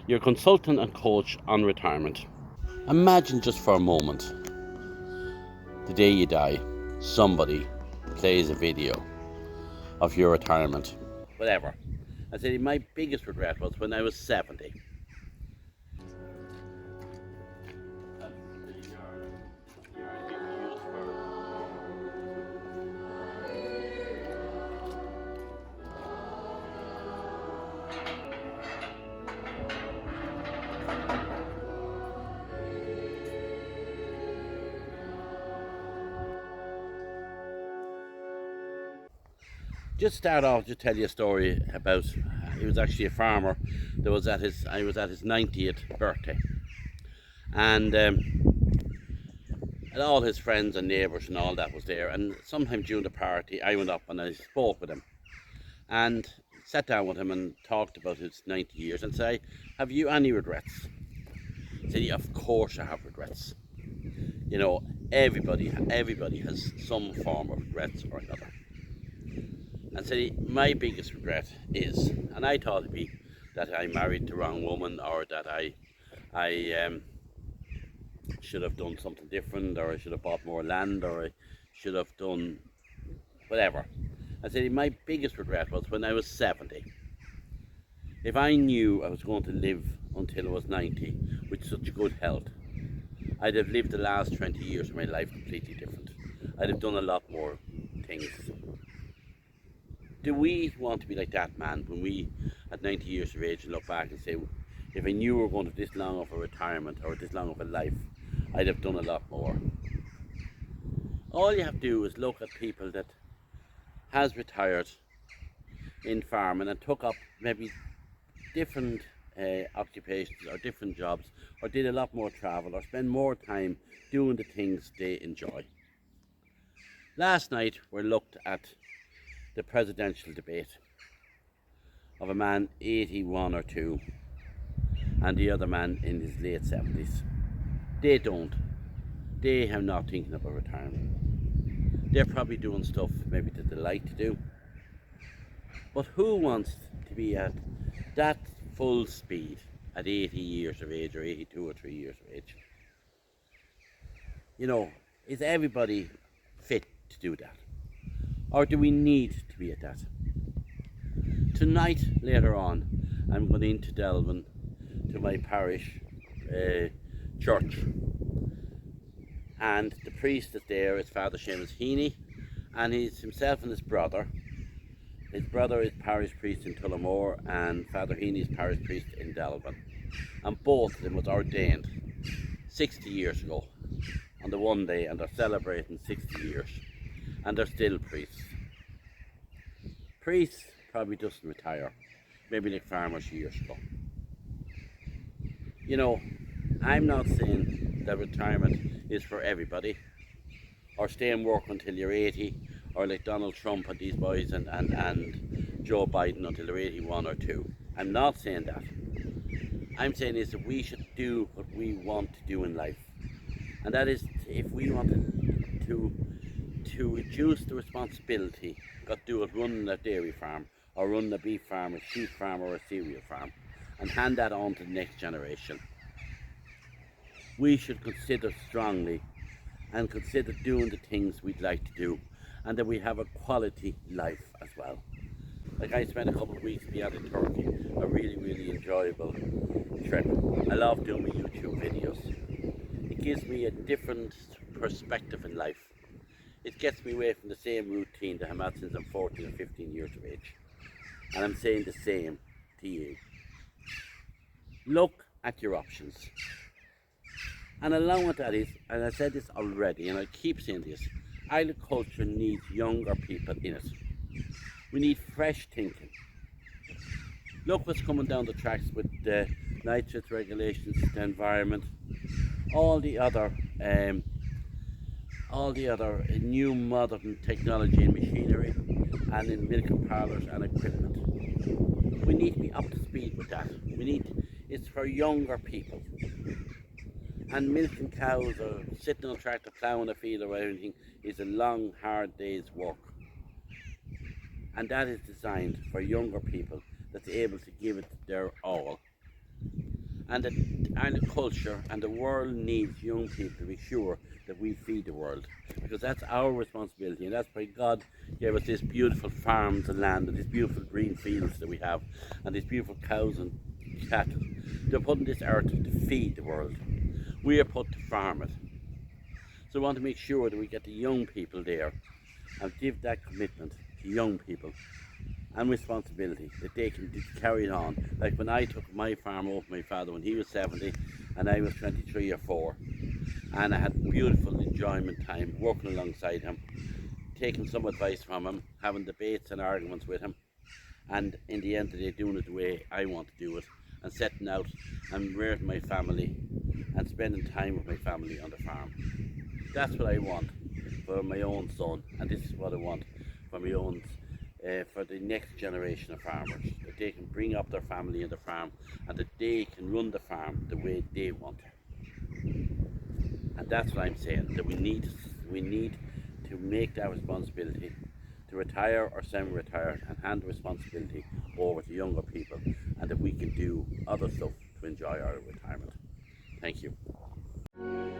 your consultant and coach on retirement. Imagine just for a moment the day you die, somebody plays a video of your retirement, whatever. I said my biggest regret was when I was 70. Just start off, just tell you a story about. He was actually a farmer. I was at his 90th birthday, and all his friends and neighbours and all that was there. And sometime during the party, I went up and I spoke with him and sat down with him and talked about his 90 years and said, "Have you any regrets?" He said, "Yeah, of course I have regrets. You know, everybody has some form of regrets or another." And said, "My biggest regret is," and I thought it'd be that I married the wrong woman, or that I should have done something different, or I should have bought more land, or I should have done whatever. I said, my biggest regret was when I was 70. If I knew I was going to live until I was 90 with such good health, I'd have lived the last 20 years of my life completely different. I'd have done a lot more things. Do we want to be like that man when we, at 90 years of age, look back and say, if I knew we were going to this long of a retirement or this long of a life, I'd have done a lot more? All you have to do is look at people that has retired in farming and took up maybe different occupations or different jobs, or did a lot more travel, or spend more time doing the things they enjoy. Last night we looked at the presidential debate of a man 81 or 2 and the other man in his late 70s. They have not thinking about retirement. They're probably doing stuff maybe that they like to do. But who wants to be at that full speed at 80 years of age, or 82 or 3 years of age? You know, is everybody fit to do that? Or do we need to be at that? Tonight, later on, I'm going into Delvin to my parish church. And the priest that's there is Father Seamus Heaney, and he's himself and his brother. His brother is parish priest in Tullamore, and Father Heaney is parish priest in Delvin. And both of them was ordained 60 years ago on the one day, and they're celebrating 60 years. And they're still priests. Priests probably doesn't retire, maybe like farmers years ago. You know, I'm not saying that retirement is for everybody, or stay and work until you're 80, or like Donald Trump and these boys and Joe Biden until they're 81 or 2. I'm not saying that. I'm saying is that we should do what we want to do in life. And that is, if we want to reduce the responsibility, got to do it running a dairy farm, or running a beef farm, a sheep farm, or a cereal farm, and hand that on to the next generation. We should consider strongly and consider doing the things we'd like to do, and that we have a quality life as well. Like, I spent a couple of weeks beyond in Turkey, a really, really enjoyable trip. I love doing my YouTube videos. It gives me a different perspective in life. It gets me away from the same routine that I'm at since I'm 14 or 15 years of age. And I'm saying the same to you. Look at your options. And along with that is, and I said this already, and I keep saying this, agriculture needs younger people in it. We need fresh thinking. Look what's coming down the tracks with the nitrate regulations, the environment, all the other new modern technology and machinery, and in milking parlours and equipment. We need to be up to speed with that. It's for younger people. And milking cows or sitting on a tractor ploughing a field or anything is a long, hard day's work. And that is designed for younger people that's able to give it their all. And the culture and the world needs young people to be sure that we feed the world, because that's our responsibility, and that's why God gave us these beautiful farms and land and these beautiful green fields that we have, and these beautiful cows and cattle. They're put on this earth to feed the world. We are put to farm it. So we want to make sure that we get the young people there and give that commitment to young people and responsibility that they can carry it on. Like when I took my farm over my father when he was 70 and I was 23 or 4, and I had beautiful enjoyment time working alongside him, taking some advice from him, having debates and arguments with him, and in the end of the day doing it the way I want to do it, and setting out and rearing my family and spending time with my family on the farm. That's what I want for my own son, and this is what I want for my own, for the next generation of farmers, that they can bring up their family in the farm and that they can run the farm the way they want. And that's what I'm saying, that we need to make that responsibility, to retire or semi-retire and hand the responsibility over to younger people, and that we can do other stuff to enjoy our retirement. Thank you.